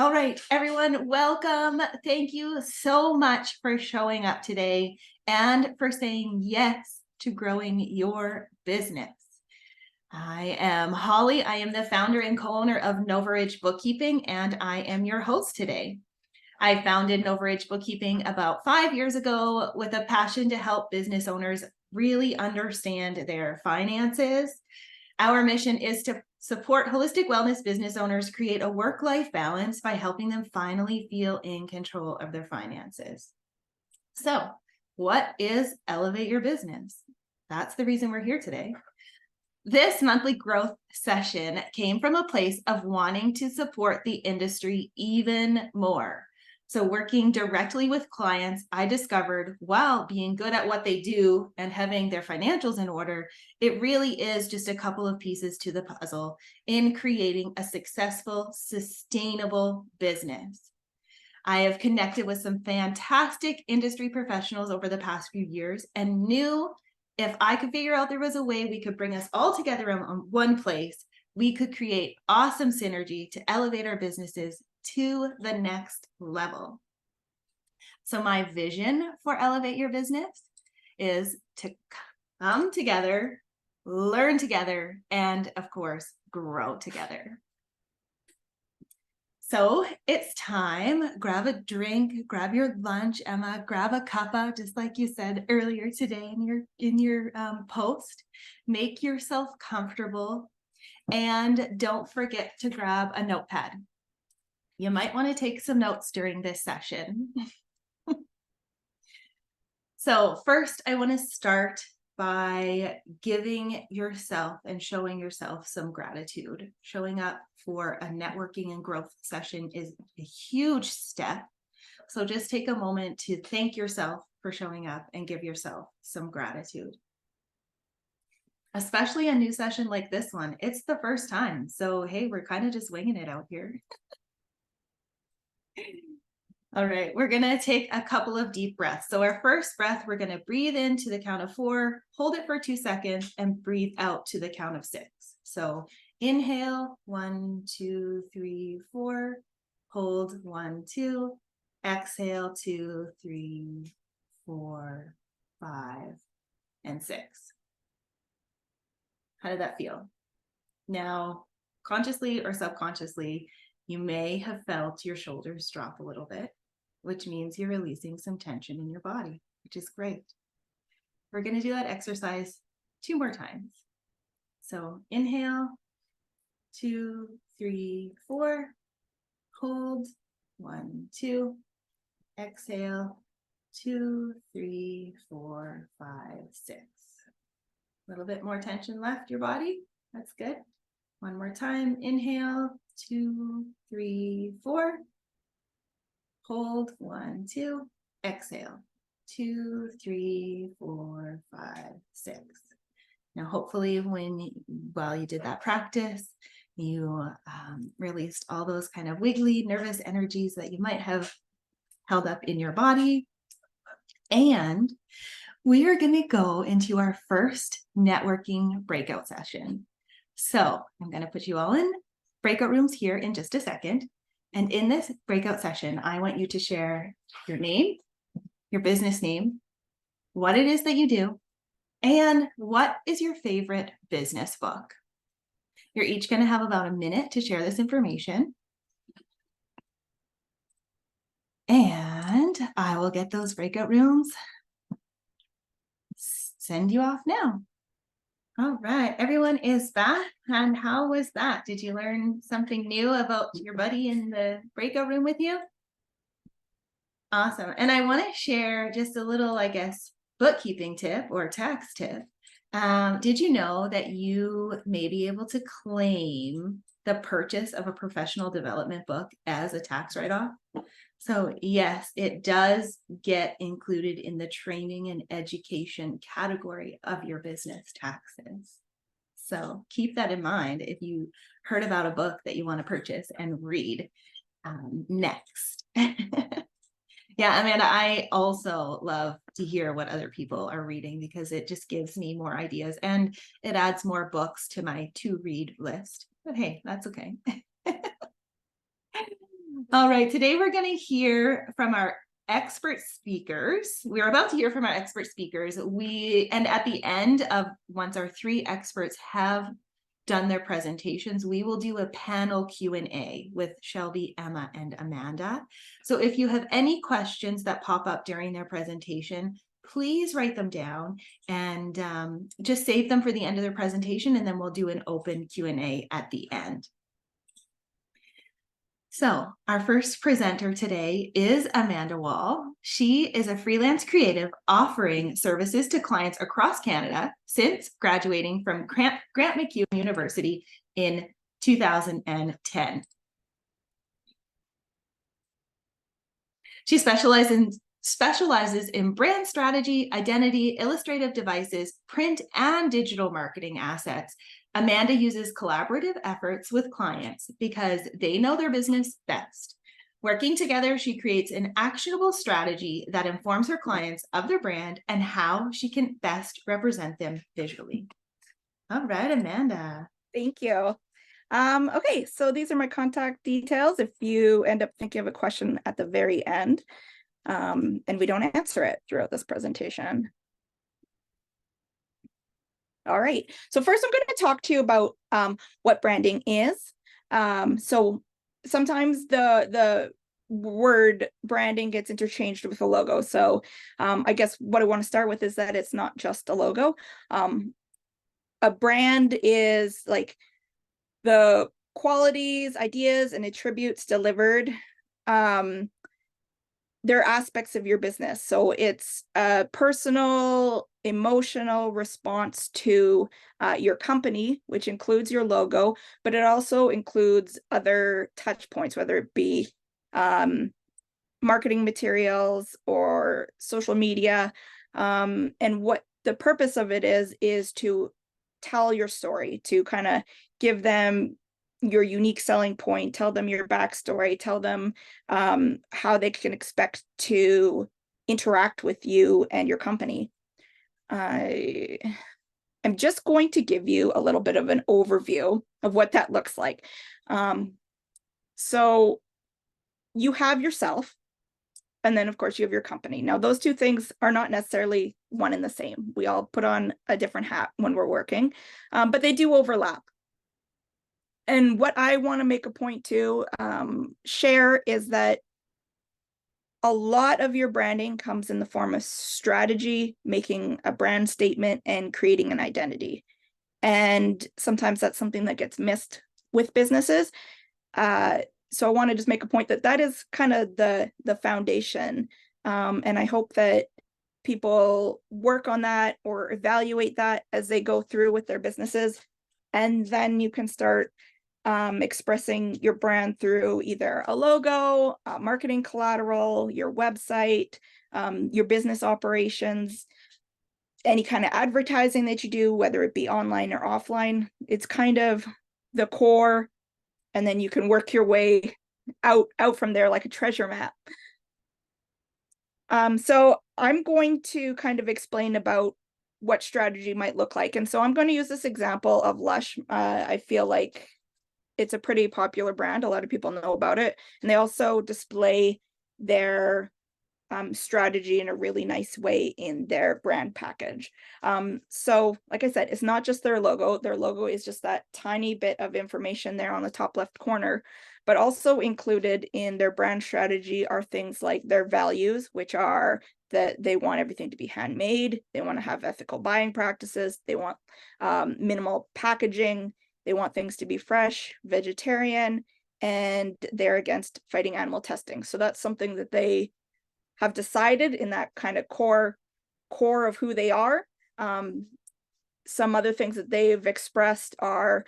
All right, everyone, welcome. Thank you so much for showing up today and for saying yes to growing your business. I am Holly. I am the founder and co-owner of Nova Ridge Bookkeeping, and I am your host today. I founded Nova Ridge Bookkeeping about 5 years ago with a passion to help business owners really understand their finances. Our mission is to support holistic wellness business owners create a work-life balance by helping them finally feel in control of their finances. So, what is Elevate Your Business? That's the reason we're here today. This monthly growth session came from a place of wanting to support the industry even more. So working directly with clients, I discovered while being good at what they do and having their financials in order, it really is just a couple of pieces to the puzzle in creating a successful, sustainable business. I have connected with some fantastic industry professionals over the past few years and knew if I could figure out there was a way we could bring us all together on one place, we could create awesome synergy to elevate our businesses to the next level. So my vision for Elevate Your Business is to come together, learn together, and of course, grow together. So it's time. Grab a drink, grab your lunch, Emma, grab a cuppa, just like you said earlier today in your post. Make yourself comfortable and don't forget to grab a notepad. You might want to take some notes during this session. So first, I want to start by giving yourself and showing yourself some gratitude. Showing up for a networking and growth session is a huge step. So just take a moment to thank yourself for showing up and give yourself some gratitude. Especially a new session like this one. It's the first time. So, hey, we're kind of just winging it out here. All right, we're going to take a couple of deep breaths. So our first breath, we're going to breathe in to the count of 4, hold it for 2 seconds, and breathe out to the count of 6. So inhale, 1, 2, 3, 4, hold 1, 2, exhale 2, 3, 4, 5, and 6. How did that feel? Now, consciously or subconsciously, you may have felt your shoulders drop a little bit, which means you're releasing some tension in your body, which is great. We're going to do that exercise 2 more times. So inhale, 2, 3, 4, hold, 1, 2, exhale, 2, 3, 4, 5, 6. A little bit more tension left your body. That's good. One more time. Inhale, 2, 3, 4. Hold, 1, 2. Exhale, 2, 3, 4, 5, 6. Now, hopefully, while you did that practice, you released all those kind of wiggly, nervous energies that you might have held up in your body. And we are going to go into our first networking breakout session. So I'm going to put you all in breakout rooms here in just a second. And in this breakout session, I want you to share your name, your business name, what it is that you do, and what is your favorite business book. You're each going to have about a minute to share this information. And I will get those breakout rooms, send you off now. All right, everyone is back. And how was that? Did you learn something new about your buddy in the breakout room with you? Awesome. And I want to share just a little, I guess, bookkeeping tip or tax tip. Did you know that you may be able to claim the purchase of a professional development book as a tax write-off? So yes, it does get included in the training and education category of your business taxes. So keep that in mind if you heard about a book that you want to purchase and read next. Yeah, Amanda, I also love to hear what other people are reading because it just gives me more ideas and it adds more books to my to-read list. But hey, that's okay. All right, today we're going to hear from our expert speakers. We're about to hear from our expert speakers. And at the end of, once our 3 experts have done their presentations, we will do a panel Q&A with Shelby, Emma, and Amanda. So if you have any questions that pop up during their presentation, please write them down and just save them for the end of their presentation, and then we'll do an open Q&A at the end. So our first presenter today is Amanda Wall. She is a freelance creative offering services to clients across Canada since graduating from Grant MacEwan University in 2010. She specializes in brand strategy, identity, illustrative devices, print and digital marketing assets. Amanda uses collaborative efforts with clients because they know their business best. Working together, she creates an actionable strategy that informs her clients of their brand and how she can best represent them visually. All right, Amanda. Thank you. Okay, so these are my contact details if you end up thinking of a question at the very end, and we don't answer it throughout this presentation. All right, so first I'm going to talk to you about what branding is. So sometimes the word branding gets interchanged with a logo. So I guess what I want to start with is that it's not just a logo. A brand is like the qualities, ideas, and attributes delivered. They're aspects of your business. So it's a personal, emotional response to your company, which includes your logo, but it also includes other touch points, whether it be marketing materials or social media. And what the purpose of it is to tell your story, to kind of give them your unique selling point, tell them your backstory, tell them how they can expect to interact with you and your company. I'm just going to give you a little bit of an overview of what that looks like. So you have yourself, and then of course you have your company. Now those two things are not necessarily one and the same. We all put on a different hat when we're working, but they do overlap. And what I want to make a point to share is that a lot of your branding comes in the form of strategy, making a brand statement, and creating an identity. And sometimes that's something that gets missed with businesses. So I want to just make a point that that is kind of the foundation. And I hope that people work on that or evaluate that as they go through with their businesses. And then you can start expressing your brand through either a logo, marketing collateral, your website, your business operations, any kind of advertising that you do, whether it be online or offline. It's kind of the core, and then you can work your way out from there like a treasure map. So I'm going to kind of explain about what strategy might look like. And so I'm going to use this example of Lush. I feel like it's a pretty popular brand. A lot of people know about it. And they also display their strategy in a really nice way in their brand package. So like I said, it's not just their logo. Their logo is just that tiny bit of information there on the top left corner, but also included in their brand strategy are things like their values, which are that they want everything to be handmade. They want to have ethical buying practices. They want minimal packaging. They want things to be fresh, vegetarian, and they're against fighting animal testing. So that's something that they have decided in that kind of core of who they are. Some other things that they've expressed are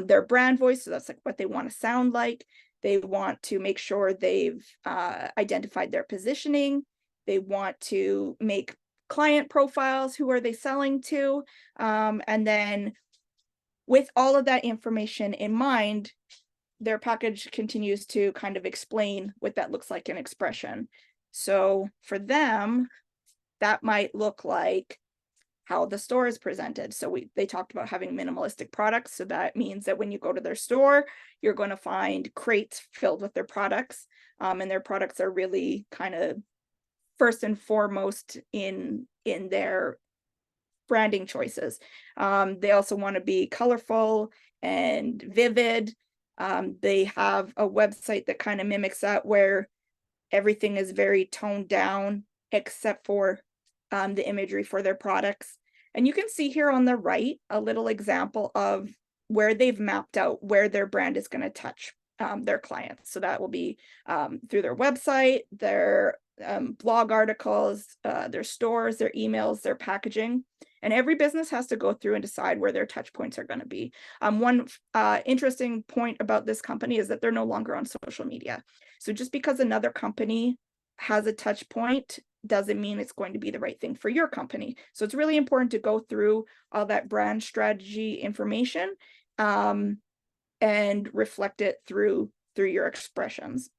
their brand voice. So that's like what they want to sound like. They want to make sure they've identified their positioning. They want to make client profiles. Who are they selling to? And then with all of that information in mind, their package continues to kind of explain what that looks like in expression. So for them, that might look like how the store is presented. So they talked about having minimalistic products. So that means that when you go to their store, you're going to find crates filled with their products. And their products are really kind of first and foremost in their branding choices. They also want to be colorful and vivid. They have a website that kind of mimics that, where everything is very toned down except for the imagery for their products. And you can see here on the right a little example of where they've mapped out where their brand is going to touch their clients. So that will be through their website, their blog articles, their stores, their emails, their packaging. And every business has to go through and decide where their touch points are going to be. One interesting point about this company is that they're no longer on social media. So just because another company has a touch point doesn't mean it's going to be the right thing for your company. So it's really important to go through all that brand strategy information and reflect it through your expressions.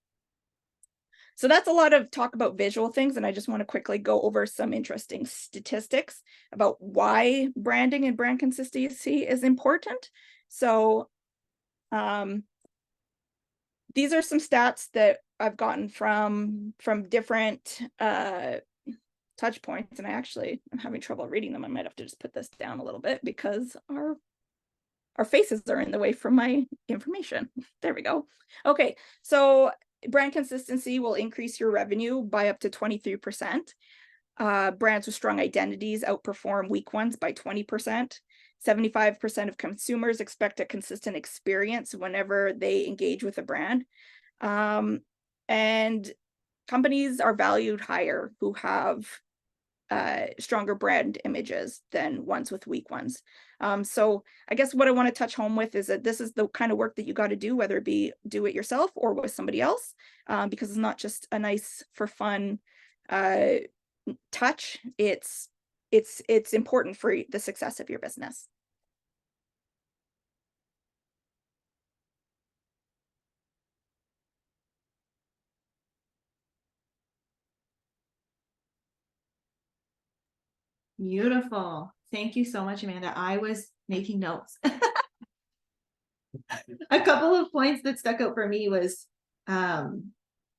So that's a lot of talk about visual things, and I just want to quickly go over some interesting statistics about why branding and brand consistency is important. So these are some stats that I've gotten from different touch points, and I'm having trouble reading them. I might have to just put this down a little bit because our faces are in the way from my information. There we go. Okay, so brand consistency will increase your revenue by up to 23%. Brands with strong identities outperform weak ones by 20%. 75% of consumers expect a consistent experience whenever they engage with a brand. And companies are valued higher who have stronger brand images than ones with weak ones. So I guess what I want to touch home with is that this is the kind of work that you got to do, whether it be do it yourself or with somebody else, because it's not just a nice for fun touch. It's important for the success of your business. Beautiful. Thank you so much, Amanda. I was making notes. A couple of points that stuck out for me was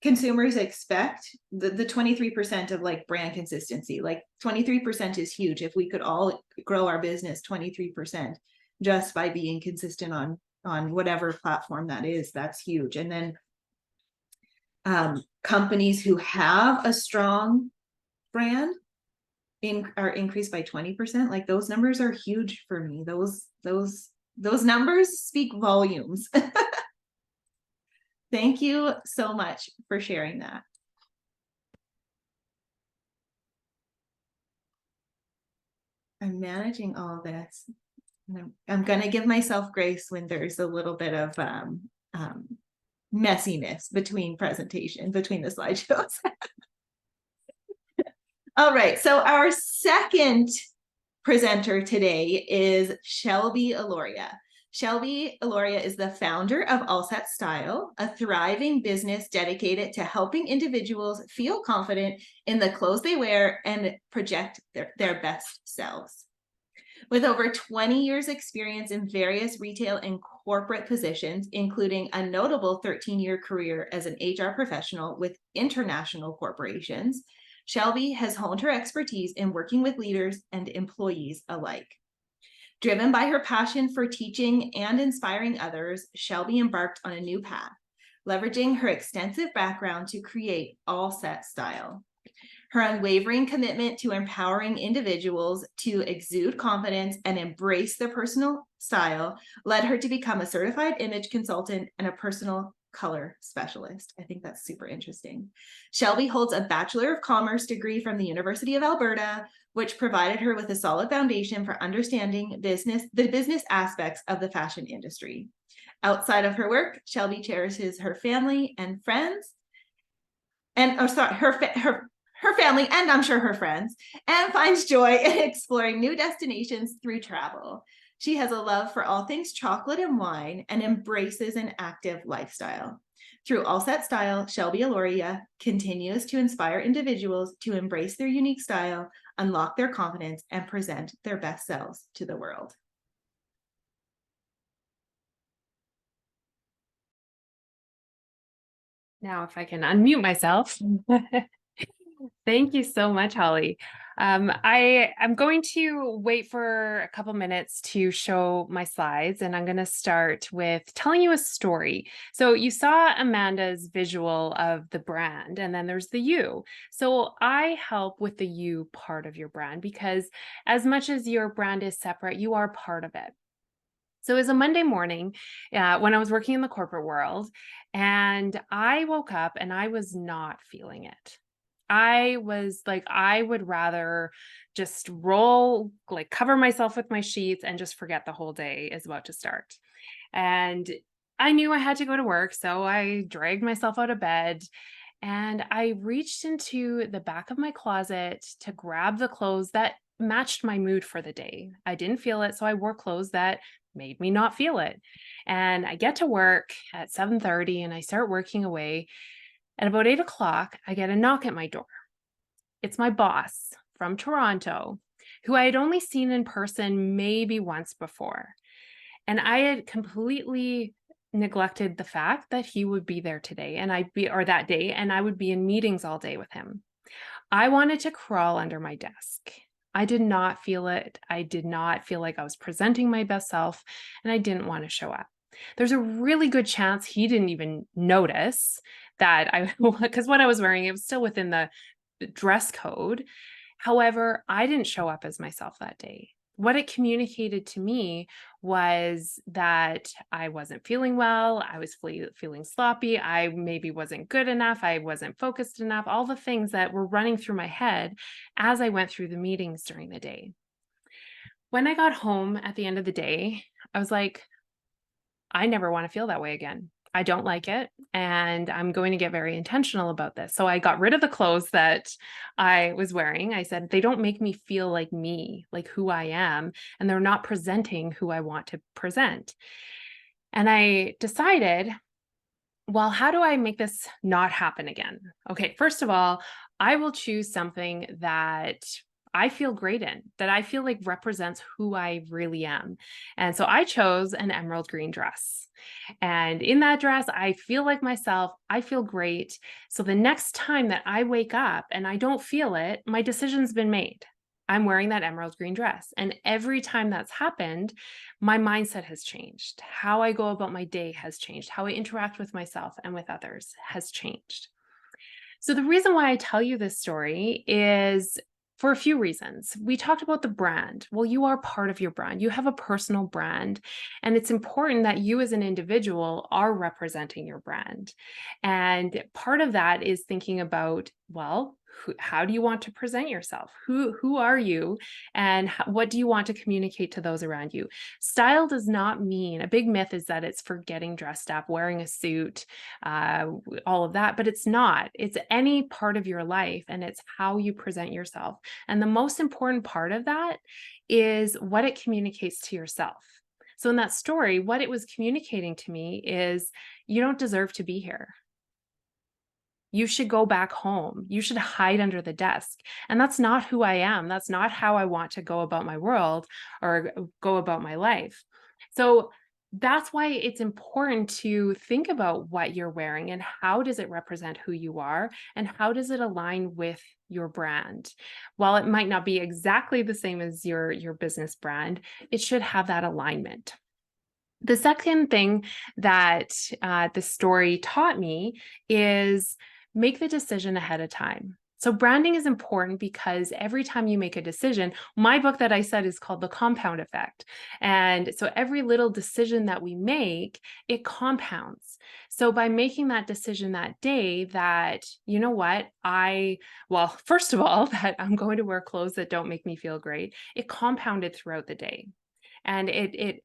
consumers expect the 23% of like brand consistency. Like 23% is huge. If we could all grow our business 23% just by being consistent on whatever platform that is, that's huge. And then companies who have a strong brand are increased by 20%. Like those numbers are huge for me. Those numbers speak volumes. Thank you so much for sharing that. I'm managing all of this. I'm going to give myself grace when there's a little bit of messiness between the slideshows. All right, so our second presenter today is Shelby Aloria. Shelby Aloria is the founder of All Set Style, a thriving business dedicated to helping individuals feel confident in the clothes they wear and project their best selves. With over 20 years experience in various retail and corporate positions, including a notable 13-year career as an HR professional with international corporations, Shelby has honed her expertise in working with leaders and employees alike. Driven by her passion for teaching and inspiring others, Shelby embarked on a new path, leveraging her extensive background to create All Set Style. Her unwavering commitment to empowering individuals to exude confidence and embrace their personal style led her to become a certified image consultant and a personal color specialist. I think that's super interesting. Shelby holds a Bachelor of Commerce degree from the University of Alberta, which provided her with a solid foundation for understanding the business aspects of the fashion industry. Outside of her work, Shelby cherishes her family and friends, and her family, and I'm sure her friends, and finds joy in exploring new destinations through travel. She has a love for all things chocolate and wine and embraces an active lifestyle. Through All Set Style, Shelby Aloria continues to inspire individuals to embrace their unique style, unlock their confidence, and present their best selves to the world. Now, if I can unmute myself. Thank you so much, Holly. I'm going to wait for a couple minutes to show my slides, and I'm going to start with telling you a story. So you saw Amanda's visual of the brand, and then there's the you. So I help with the you part of your brand, because as much as your brand is separate, you are part of it. So it was a Monday morning when I was working in the corporate world, and I woke up and I was not feeling it. I was like, I would rather just cover myself with my sheets and just forget the whole day is about to start. And I knew I had to go to work, so I dragged myself out of bed and I reached into the back of my closet to grab the clothes that matched my mood for the day. I didn't feel it, so I wore clothes that made me not feel it. And I get to work at 7:30 and I start working away. At about 8 o'clock, I get a knock at my door. It's my boss from Toronto, who I had only seen in person maybe once before. And I had completely neglected the fact that he would be there today or that day, and I would be in meetings all day with him. I wanted to crawl under my desk. I did not feel it. I did not feel like I was presenting my best self, and I didn't want to show up. There's a really good chance he didn't even notice that because what I was wearing, it was still within the dress code. However, I didn't show up as myself that day. What it communicated to me was that I wasn't feeling well. I was feeling sloppy. I maybe wasn't good enough. I wasn't focused enough. All the things that were running through my head as I went through the meetings during the day. When I got home at the end of the day, I was like, I never want to feel that way again. I don't like it, and I'm going to get very intentional about this. So I got rid of the clothes that I was wearing. I said, they don't make me feel like me, like who I am, and they're not presenting who I want to present. And I decided, well, how do I make this not happen again? Okay, first of all, I will choose something that I feel great in, that I feel like represents who I really am. And so I chose an emerald green dress. And in that dress, I feel like myself. I feel great. So the next time that I wake up and I don't feel it, my decision's been made. I'm wearing that emerald green dress. And every time that's happened, my mindset has changed. How I go about my day has changed. How I interact with myself and with others has changed. So the reason why I tell you this story is for a few reasons. We talked about the brand. Well, you are part of your brand. You have a personal brand, and it's important that you as an individual are representing your brand. And part of that is thinking about, well, how do you want to present yourself? Who are you, and what do you want to communicate to those around you? Style does not mean, a big myth is that it's for getting dressed up, wearing a suit, all of that, but it's not. It's any part of your life, and it's how you present yourself. And the most important part of that is what it communicates to yourself. So in that story, what it was communicating to me is, you don't deserve to be here. You should go back home. You should hide under the desk. And that's not who I am. That's not how I want to go about my world or go about my life. So that's why it's important to think about what you're wearing and how does it represent who you are and how does it align with your brand. While it might not be exactly the same as your business brand, it should have that alignment. The second thing that the story taught me is make the decision ahead of time. So branding is important because every time you make a decision, my book that I said is called The Compound Effect. And so every little decision that we make, it compounds. So by making that decision that day that, you know what, well, first of all, that I'm going to wear clothes that don't make me feel great, it compounded throughout the day. And it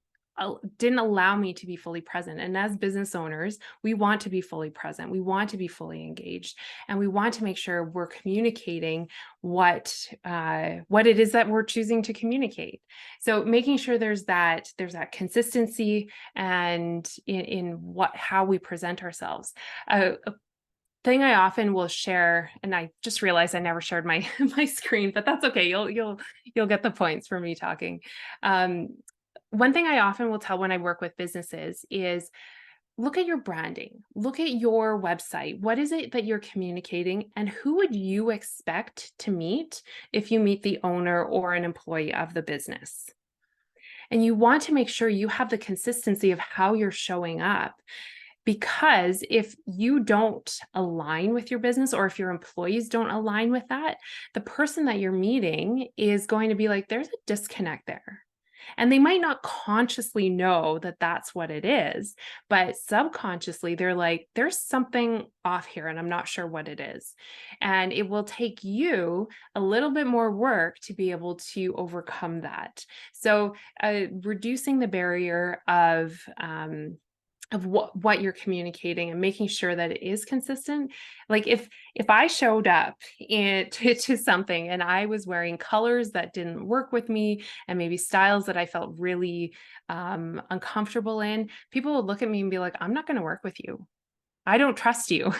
didn't allow me to be fully present. And as business owners, we want to be fully present. We want to be fully engaged, and we want to make sure we're communicating what it is that we're choosing to communicate. So making sure there's that consistency and in how we present ourselves. A thing I often will share, and I just realized I never shared my my screen, but that's okay. You'll get the points for me talking. One thing I often will tell when I work with businesses is look at your branding, look at your website. What is it that you're communicating, and who would you expect to meet if you meet the owner or an employee of the business? And you want to make sure you have the consistency of how you're showing up. Because if you don't align with your business, or if your employees don't align with that, the person that you're meeting is going to be like, there's a disconnect there. And they might not consciously know that that's what it is, but subconsciously they're like, there's something off here and I'm not sure what it is. And it will take you a little bit more work to be able to overcome that. So reducing the barrier of what you're communicating and making sure that it is consistent. Like if I showed up to something and I was wearing colors that didn't work with me, and maybe styles that I felt really uncomfortable in, people would look at me and be like, I'm not going to work with you. I don't trust you.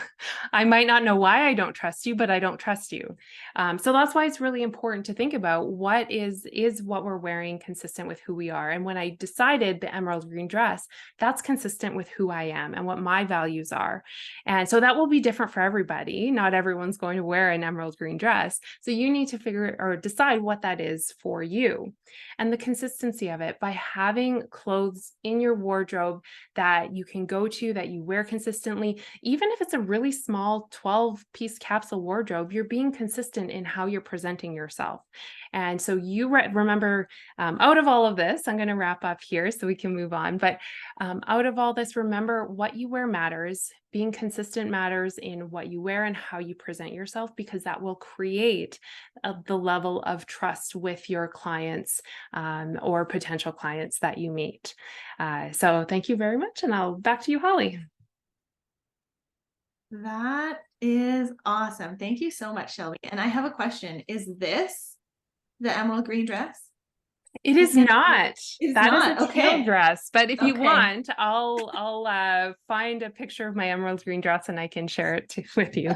I might not know why I don't trust you, but I don't trust you. So that's why it's really important to think about what is what we're wearing consistent with who we are. And when I decided the emerald green dress, that's consistent with who I am and what my values are. And so that will be different for everybody. Not everyone's going to wear an emerald green dress. So you need to figure or decide what that is for you. And the consistency of it by having clothes in your wardrobe that you can go to, that you wear consistently. Even if it's a really small 12-piece capsule wardrobe, you're being consistent in how you're presenting yourself. And so you remember, out of all of this, I'm going to wrap up here so we can move on. But out of all this, remember what you wear matters. Being consistent matters in what you wear and how you present yourself, because that will create the level of trust with your clients or potential clients that you meet. So thank you very much. And I'll back to you, Holly. That is awesome. Thank you so much, Shelby. And I have a question. Is this the emerald green dress? It is not. It's That not. is a tail Okay. dress. But if you Okay. want, I'll find a picture of my emerald green dress and I can share it with you.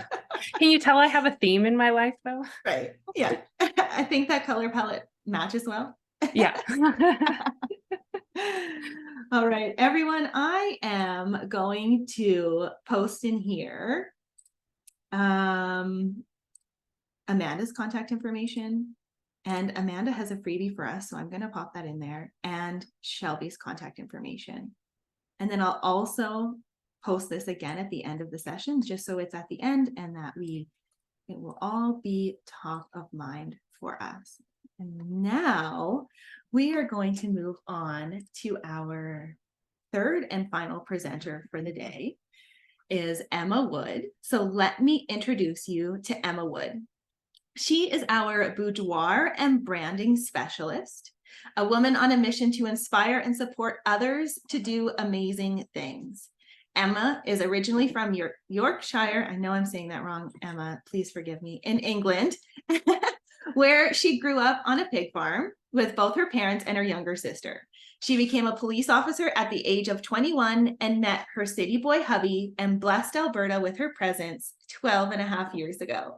Can you tell I have a theme in my life, though? Right. Yeah. I think that color palette matches well. Yeah. All right, everyone, I am going to post in here Amanda's contact information, and Amanda has a freebie for us, so I'm going to pop that in there, and Shelby's contact information. And then I'll also post this again at the end of the session, just so it's at the end and that it will all be top of mind for us. And now we are going to move on to our third and final presenter for the day, is Emma Wood. So let me introduce you to Emma Wood. She is our boudoir and branding specialist, a woman on a mission to inspire and support others to do amazing things. Emma is originally from Yorkshire. I know I'm saying that wrong, Emma, please forgive me, in England, where she grew up on a pig farm with both her parents and her younger sister. She became a police officer at the age of 21 and met her city boy hubby and blessed Alberta with her presence 12 and a half years ago.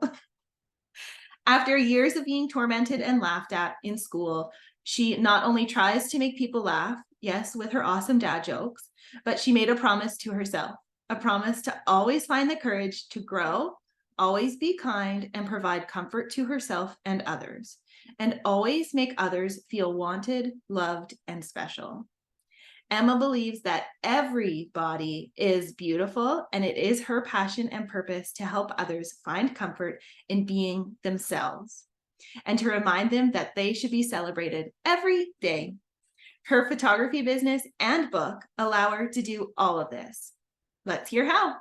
After years of being tormented and laughed at in school, she not only tries to make people laugh, yes, with her awesome dad jokes, but she made a promise to herself, a promise to always find the courage to grow, always be kind, and provide comfort to herself and others, and always make others feel wanted, loved, and special. Emma believes that everybody is beautiful, and it is her passion and purpose to help others find comfort in being themselves and to remind them that they should be celebrated every day. Her photography business and book allow her to do all of this. Let's hear how.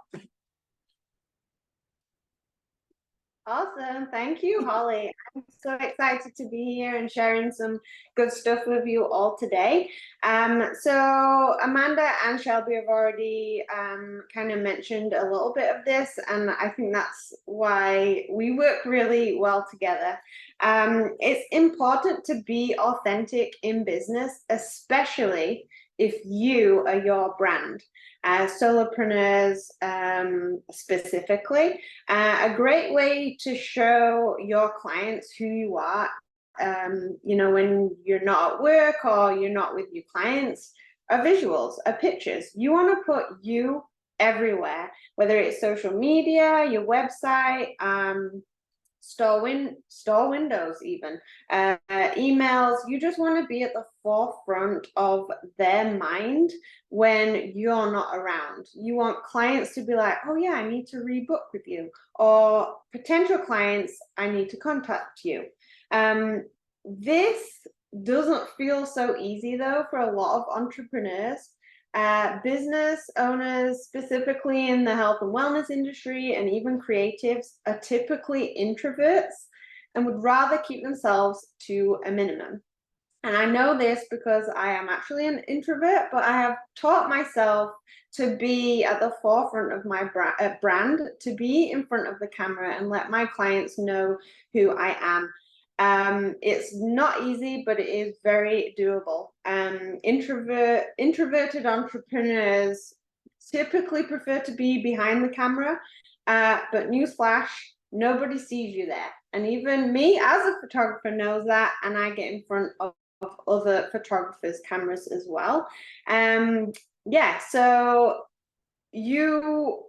Awesome. Thank you, Holly. I'm so excited to be here and sharing some good stuff with you all today. So Amanda and Shelby have already kind of mentioned a little bit of this, and I think that's why we work really well together. It's important to be authentic in business, especially if you are your brand. Solopreneurs specifically. A great way to show your clients who you are, when you're not at work or you're not with your clients, are visuals, are pictures. You want to put you everywhere, whether it's social media, your website, store windows, even emails. You just want to be at the forefront of their mind when you're not around. You want clients to be like, oh yeah, I need to rebook with you, or potential clients, I need to contact you. This doesn't feel so easy though for a lot of entrepreneurs. Business owners, specifically in the health and wellness industry, and even creatives, are typically introverts and would rather keep themselves to a minimum. And I know this because I am actually an introvert, but I have taught myself to be at the forefront of my brand, to be in front of the camera and let my clients know who I am. It's not easy, but it is very doable. Introverted entrepreneurs typically prefer to be behind the camera, but newsflash, nobody sees you there. And even me as a photographer knows that, and I get in front of other photographers' cameras as well. Yeah, so you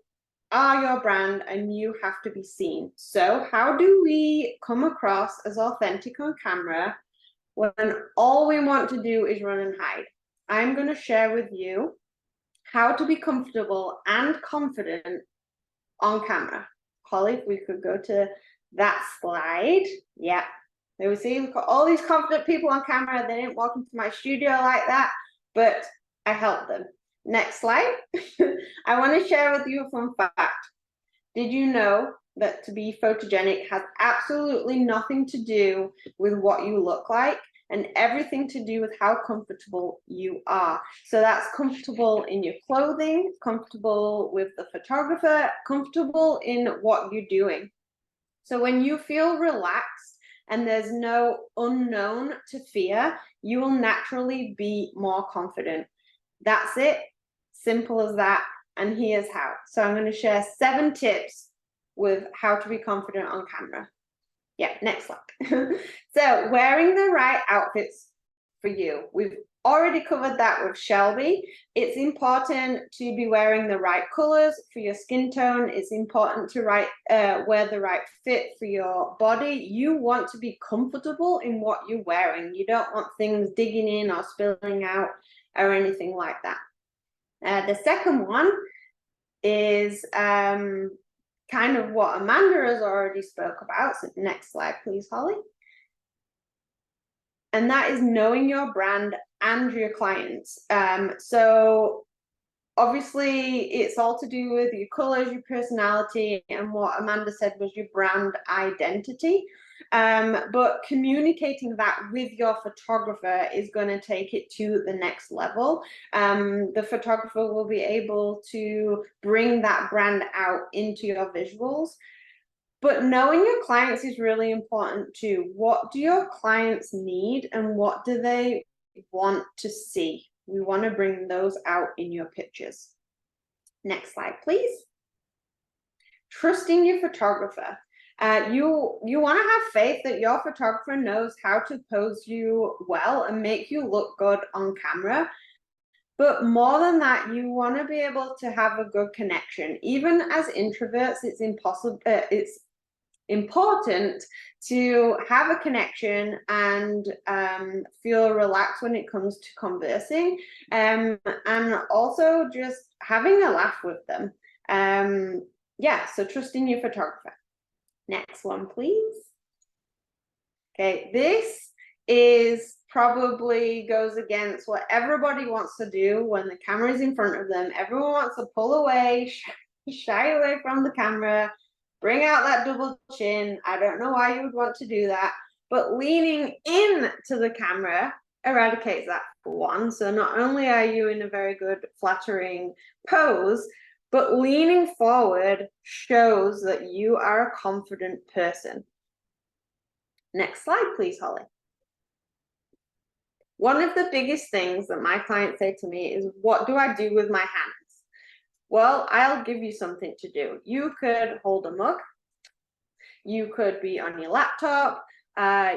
are your brand and you have to be seen. So how do we come across as authentic on camera when all we want to do is run and hide? I'm going to share with you how to be comfortable and confident on camera. Holly, if we could go to that slide. Yeah, there we see, we've got all these confident people on camera. They didn't walk into my studio like that, but I helped them. Next slide. I want to share with you a fun fact. Did you know that to be photogenic has absolutely nothing to do with what you look like, and everything to do with how comfortable you are? So that's comfortable in your clothing, comfortable with the photographer, comfortable in what you're doing. So when you feel relaxed and there's no unknown to fear, you will naturally be more confident. That's it. Simple as that. And here's how. So I'm going to share 7 tips with how to be confident on camera. Yeah, next slide. So wearing the right outfits for you. We've already covered that with Shelby. It's important to be wearing the right colors for your skin tone. It's important to wear the right fit for your body. You want to be comfortable in what you're wearing. You don't want things digging in or spilling out or anything like that. The second one is kind of what Amanda has already spoke about. So next slide, please, Holly. And that is knowing your brand and your clients. So obviously it's all to do with your colors, your personality, and what Amanda said was your brand identity. But communicating that with your photographer is going to take it to the next level. The photographer will be able to bring that brand out into your visuals. But knowing your clients is really important too. What do your clients need and what do they want to see? We want to bring those out in your pictures. Next slide, please. Trusting your photographer. You want to have faith that your photographer knows how to pose you well and make you look good on camera. But more than that, you want to be able to have a good connection. Even as introverts, it's important to have a connection and feel relaxed when it comes to conversing, and also just having a laugh with them. Yeah, so trusting your photographer. Next one, please. Okay, this is probably goes against what everybody wants to do when the camera is in front of them. Everyone wants to pull away, shy away from the camera. bring out that double chin. I don't know why you would want to do that, but leaning in to the camera eradicates that for one. So not only are you in a very good flattering pose, but leaning forward shows that you are a confident person. Next slide, please, Holly. One of the biggest things that my clients say to me is, what do I do with my hands? Well, I'll give you something to do. You could hold a mug. You could be on your laptop.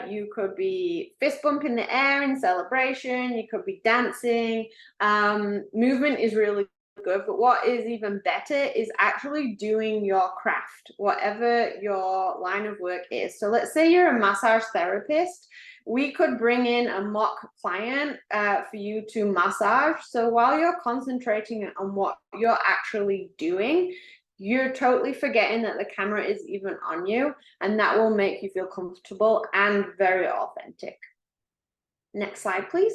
You could be fist bumping the air in celebration. You could be dancing. Movement is really good, but what is even better is actually doing your craft, whatever your line of work is. So let's say you're a massage therapist. We could bring in a mock client for you to massage. So while you're concentrating on what you're actually doing, you're totally forgetting that the camera is even on you, and that will make you feel comfortable and very authentic. Next slide, please.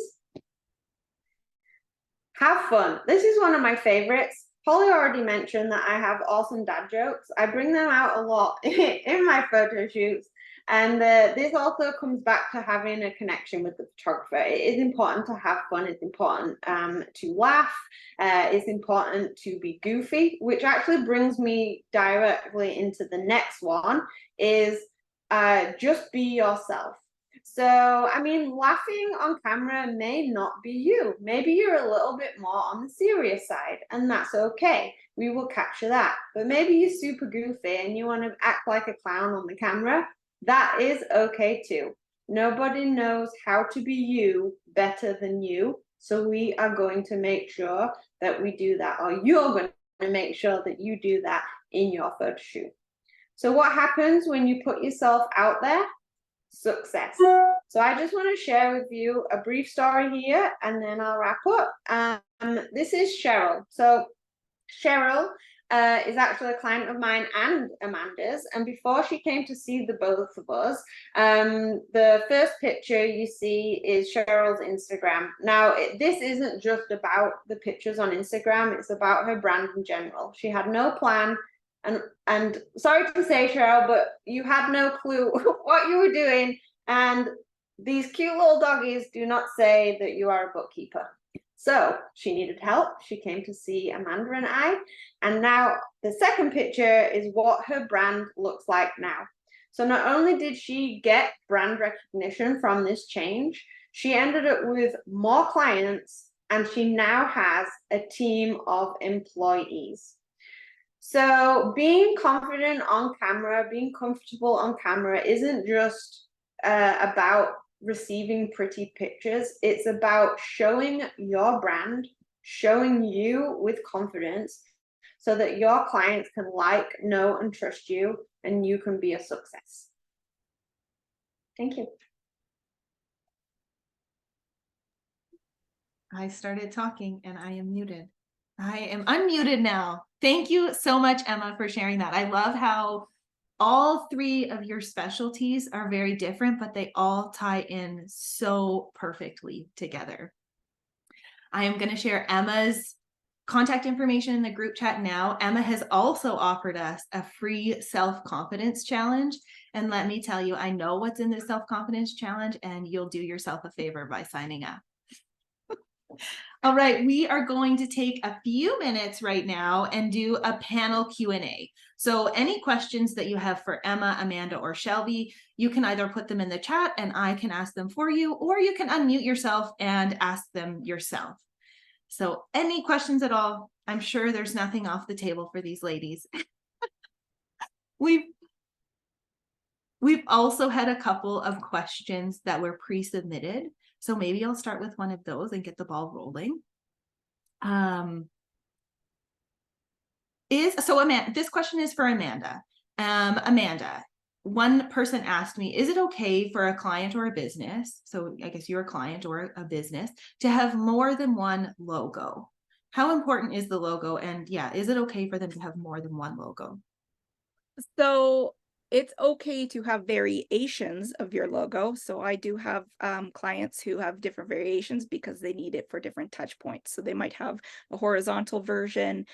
Have fun. This is one of my favorites. Holly already mentioned that I have awesome dad jokes. I bring them out a lot in my photo shoots. And this also comes back to having a connection with the photographer. It is important to have fun. It's important to laugh. It's important to be goofy, which actually brings me directly into the next one, is just be yourself. So, I mean, laughing on camera may not be you. Maybe you're a little bit more on the serious side, and that's okay. We will capture that. But maybe you're super goofy and you want to act like a clown on the camera. That is okay too. Nobody knows how to be you better than you. So we are going to make sure that we do that, or you're going to make sure that you do that in your photo shoot. So what happens when you put yourself out there? Success. So I just want to share with you a brief story here, and then I'll wrap up. This is Cheryl. So Cheryl is actually a client of mine and Amanda's, and before she came to see the both of us, the first picture you see is Cheryl's Instagram. Now, this isn't just about the pictures on Instagram, it's about her brand in general. She had no plan, and sorry to say, Cheryl, but you had no clue what you were doing, and these cute little doggies do not say that you are a bookkeeper. So she needed help. She came to see Amanda and I. And now the second picture is what her brand looks like now. So not only did she get brand recognition from this change, she ended up with more clients, and she now has a team of employees. So being confident on camera, being comfortable on camera isn't just about receiving pretty pictures. It's about showing your brand, showing you with confidence so that your clients can like, know, and trust you, and you can be a success. Thank you. I started talking and I am muted. I am unmuted now. Thank you so much, Emma, for sharing that. I love how all three of your specialties are very different, but they all tie in so perfectly together. I am going to share Emma's contact information in the group chat now. Emma has also offered us a free self-confidence challenge. And let me tell you, I know what's in this self-confidence challenge, and you'll do yourself a favor by signing up. All right, we are going to take a few minutes right now and do a panel Q&A. So any questions that you have for Emma, Amanda, or Shelby, you can either put them in the chat and I can ask them for you, or you can unmute yourself and ask them yourself. So any questions at all? I'm sure there's nothing off the table for these ladies. We've also had a couple of questions that were pre-submitted. So maybe I'll start with one of those and get the ball rolling. This question is for Amanda. Amanda, one person asked me, is it okay for a client or a business, so I guess you're a client or a business, to have more than one logo? How important is the logo? And yeah, is it okay for them to have more than one logo? So it's okay to have variations of your logo. So I do have clients who have different variations because they need it for different touch points. So they might have a horizontal version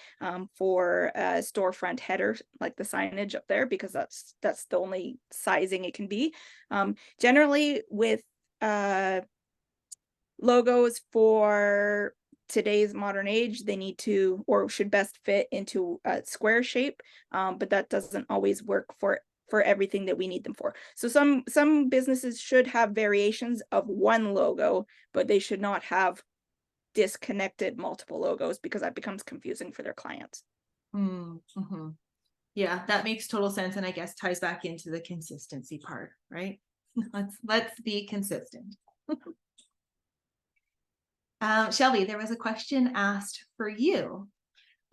for a storefront header, like the signage up there, because that's the only sizing it can be. Generally with logos for today's modern age, they need to or should best fit into a square shape, but that doesn't always work for everything that we need them for. So some businesses should have variations of one logo, but they should not have disconnected multiple logos because that becomes confusing for their clients. Mm-hmm. Yeah, that makes total sense, and I guess ties back into the consistency part, right? Let's be consistent. Shelby, there was a question asked for you.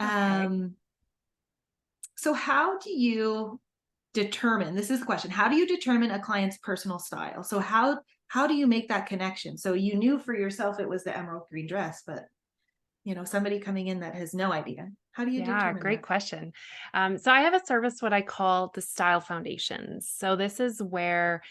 Okay. So how do you determine, this is the question, how do you determine a client's personal style? So how do you make that connection? So you knew for yourself it was the emerald green dress, but somebody coming in that has no idea. How do you determine Great that? question. So I have a service, what I call the style foundations. So this is where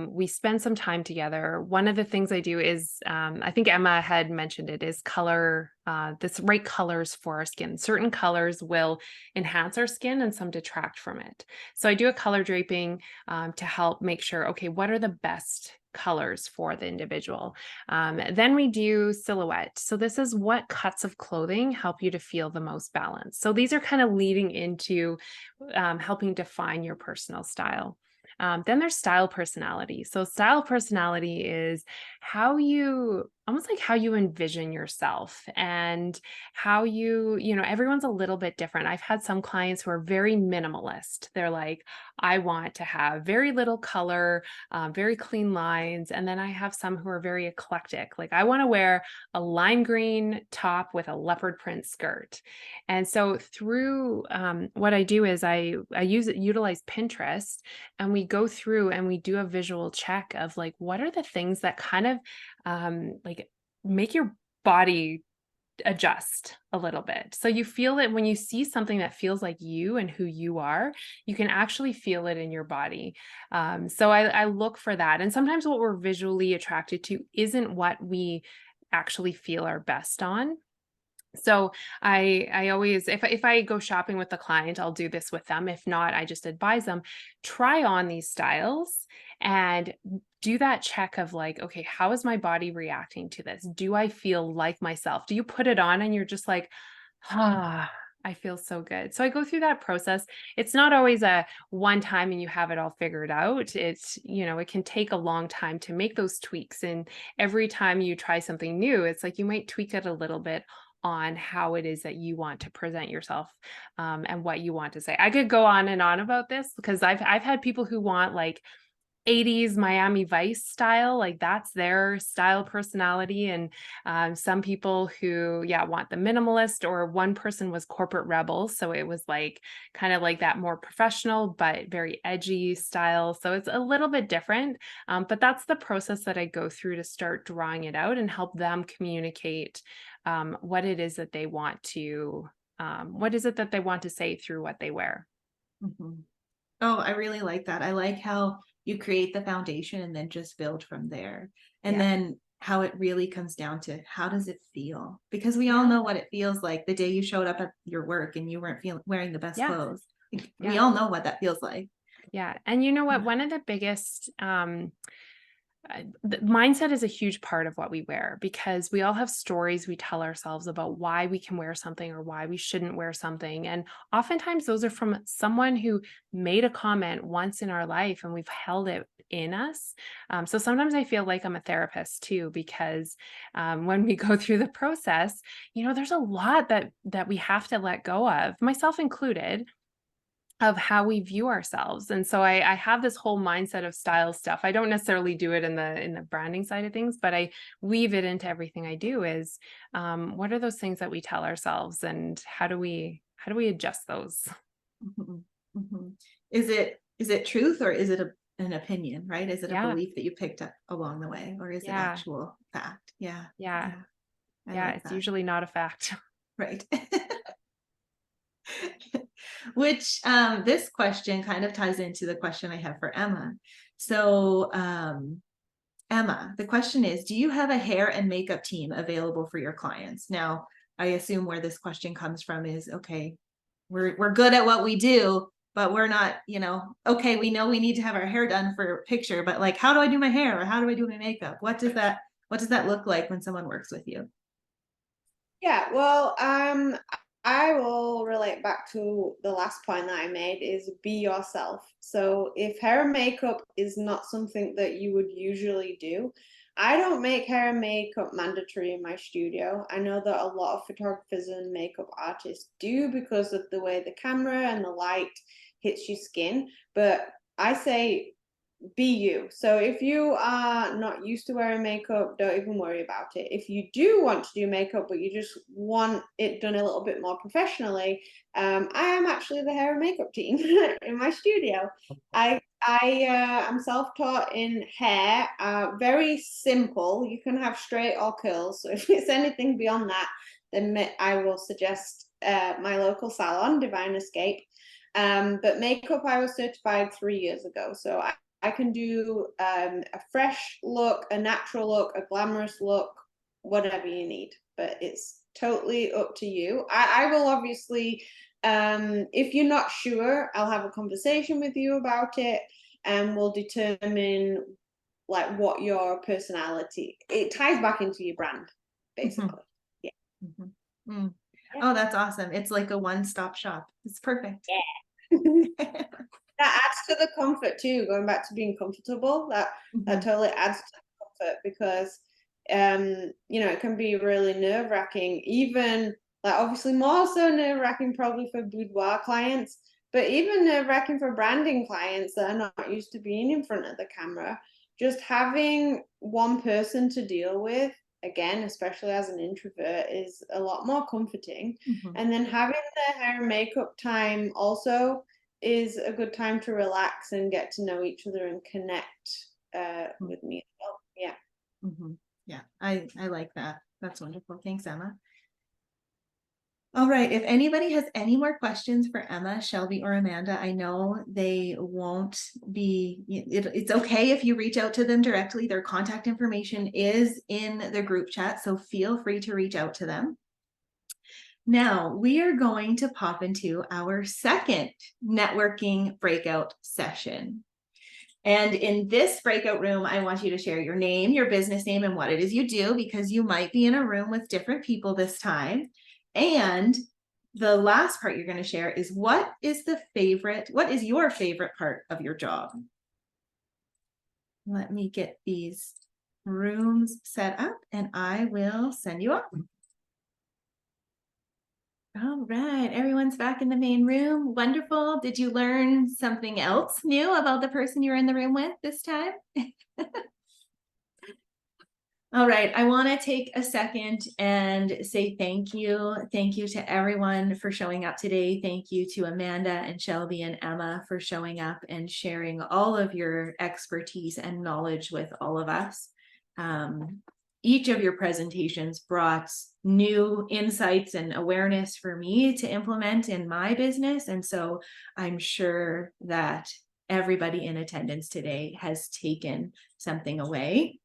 we spend some time together. One of the things I do is, I think Emma had mentioned it, is color, this right colors for our skin. Certain colors will enhance our skin and some detract from it. So I do a color draping to help make sure, okay, what are the best colors for the individual. Then we do silhouette. So this is what cuts of clothing help you to feel the most balanced. So these are kind of leading into helping define your personal style. Then there's style personality. So style personality is how you, almost like how you envision yourself and how everyone's a little bit different. I've had some clients who are very minimalist. They're like, I want to have very little color, very clean lines. And then I have some who are very eclectic. Like I want to wear a lime green top with a leopard print skirt. And so through what I do is I utilize Pinterest, and we go through and we do a visual check of like, what are the things that kind of like make your body adjust a little bit. So you feel it when you see something that feels like you and who you are, you can actually feel it in your body. So I look for that. And sometimes what we're visually attracted to isn't what we actually feel our best on. So I always, if I go shopping with the client, I'll do this with them. If not, I just advise them, try on these styles and do that check of like, okay, how is my body reacting to this? Do I feel like myself? Do you put it on and you're just like, I feel so good. So I go through that process. It's not always a one time and you have it all figured out. It's, it can take a long time to make those tweaks. And every time you try something new, it's like you might tweak it a little bit on how it is that you want to present yourself and what you want to say. I could go on and on about this because I've had people who want like 80s Miami Vice style, like that's their style personality. And some people who, want the minimalist, or one person was corporate rebel. So it was like kind of like that more professional, but very edgy style. So it's a little bit different. But that's the process that I go through to start drawing it out and help them communicate what it is that they want to, what is it that they want to say through what they wear. Mm-hmm. Oh, I really like that. I like how you create the foundation and then just build from there. And then how it really comes down to how does it feel? Because we all know what it feels like the day you showed up at your work and you weren't wearing the best clothes. We all know what that feels like. Yeah. And you know what? One of the biggest the mindset is a huge part of what we wear, because we all have stories we tell ourselves about why we can wear something or why we shouldn't wear something. And oftentimes those are from someone who made a comment once in our life and we've held it in us. So sometimes I feel like I'm a therapist too, because when we go through the process, there's a lot that we have to let go of, myself included, of how we view ourselves. And so I have this whole mindset of style stuff. I don't necessarily do it in the branding side of things, but I weave it into everything I do. Is what are those things that we tell ourselves, and how do we adjust those? Mm-hmm. Mm-hmm. Is it truth, or is it an opinion, right? Is it a belief that you picked up along the way, or is it actual fact? Yeah. Yeah. I like It's that. usually not a fact. Right. Which this question kind of ties into the question I have for Emma. So Emma, the question is, do you have a hair and makeup team available for your clients? Now, I assume where this question comes from is, okay, we're good at what we do, but we're not, okay, we know we need to have our hair done for a picture, but like, how do I do my hair, or how do I do my makeup? What does that look like when someone works with you? Yeah, well, I will relate back to the last point that I made is be yourself. So if hair and makeup is not something that you would usually do, I don't make hair and makeup mandatory in my studio. I know that a lot of photographers and makeup artists do because of the way the camera and the light hits your skin, but I say be you. So if you are not used to wearing makeup, don't even worry about it. If you do want to do makeup, but you just want it done a little bit more professionally, I am actually the hair and makeup team in my studio. I am self-taught in hair, very simple. You can have straight or curls. So if it's anything beyond that, then I will suggest my local salon, Divine Escape. But makeup, I was certified 3 years ago. So I can do a fresh look, a natural look, a glamorous look, whatever you need. But it's totally up to you. I will obviously, if you're not sure, I'll have a conversation with you about it, and we'll determine like what your personality. It ties back into your brand, basically. Mm-hmm. Yeah. Mm-hmm. Mm. Yeah. Oh, that's awesome. It's like a one-stop shop. It's perfect. Yeah. That adds to the comfort too, going back to being comfortable, that totally adds to the comfort, because it can be really nerve-wracking, even like obviously more so nerve-wracking probably for boudoir clients, but even nerve-wracking for branding clients that are not used to being in front of the camera. Just having one person to deal with, again, especially as an introvert, is a lot more comforting. And then having the hair and makeup time also is a good time to relax and get to know each other and connect with me as well. Yeah. Yeah, I like that. That's wonderful. Thanks, Emma. All right, if anybody has any more questions for Emma, Shelby, or Amanda, I know they won't be, it's okay if you reach out to them directly. Their contact information is in the group chat, so feel free to reach out to them. Now, we are going to pop into our second networking breakout session. And in this breakout room, I want you to share your name, your business name, and what it is you do, because you might be in a room with different people this time. And the last part you're going to share is what is your favorite part of your job? Let me get these rooms set up and I will send you off. All right, everyone's back in the main room. Wonderful. Did you learn something else new about the person you're in the room with this time? All right, I want to take a second and say thank you. Thank you to everyone for showing up today. Thank you to Amanda and Shelby and Emma for showing up and sharing all of your expertise and knowledge with all of us. Each of your presentations brought new insights and awareness for me to implement in my business. And so I'm sure that everybody in attendance today has taken something away.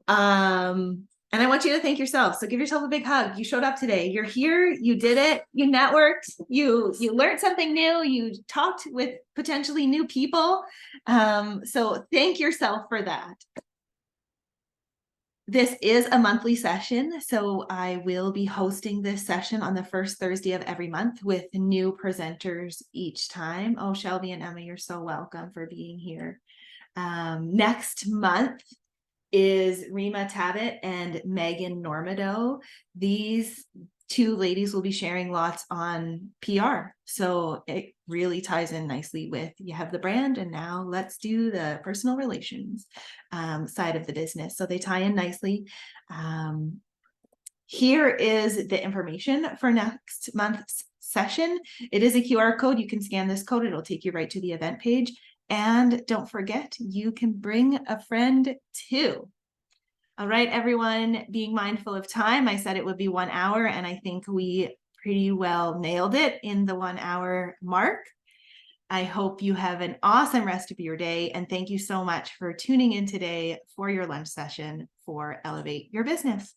And I want you to thank yourself. So give yourself a big hug. You showed up today. You're here. You did it. You networked. You learned something new. You talked with potentially new people. So thank yourself for that. This is a monthly session, so I will be hosting this session on the first Thursday of every month with new presenters each time. Oh, Shelby and Emma, you're so welcome for being here. Next month is Rima Tabit and Megan Normado. These two ladies will be sharing lots on PR. So it really ties in nicely with, you have the brand and now let's do the personal relations side of the business. So they tie in nicely. Here is the information for next month's session. It is a QR code. You can scan this code. It'll take you right to the event page. And don't forget, you can bring a friend too. All right, everyone, being mindful of time. I said it would be 1 hour, and I think we pretty well nailed it in the 1 hour mark. I hope you have an awesome rest of your day. And thank you so much for tuning in today for your lunch session for Elevate Your Business.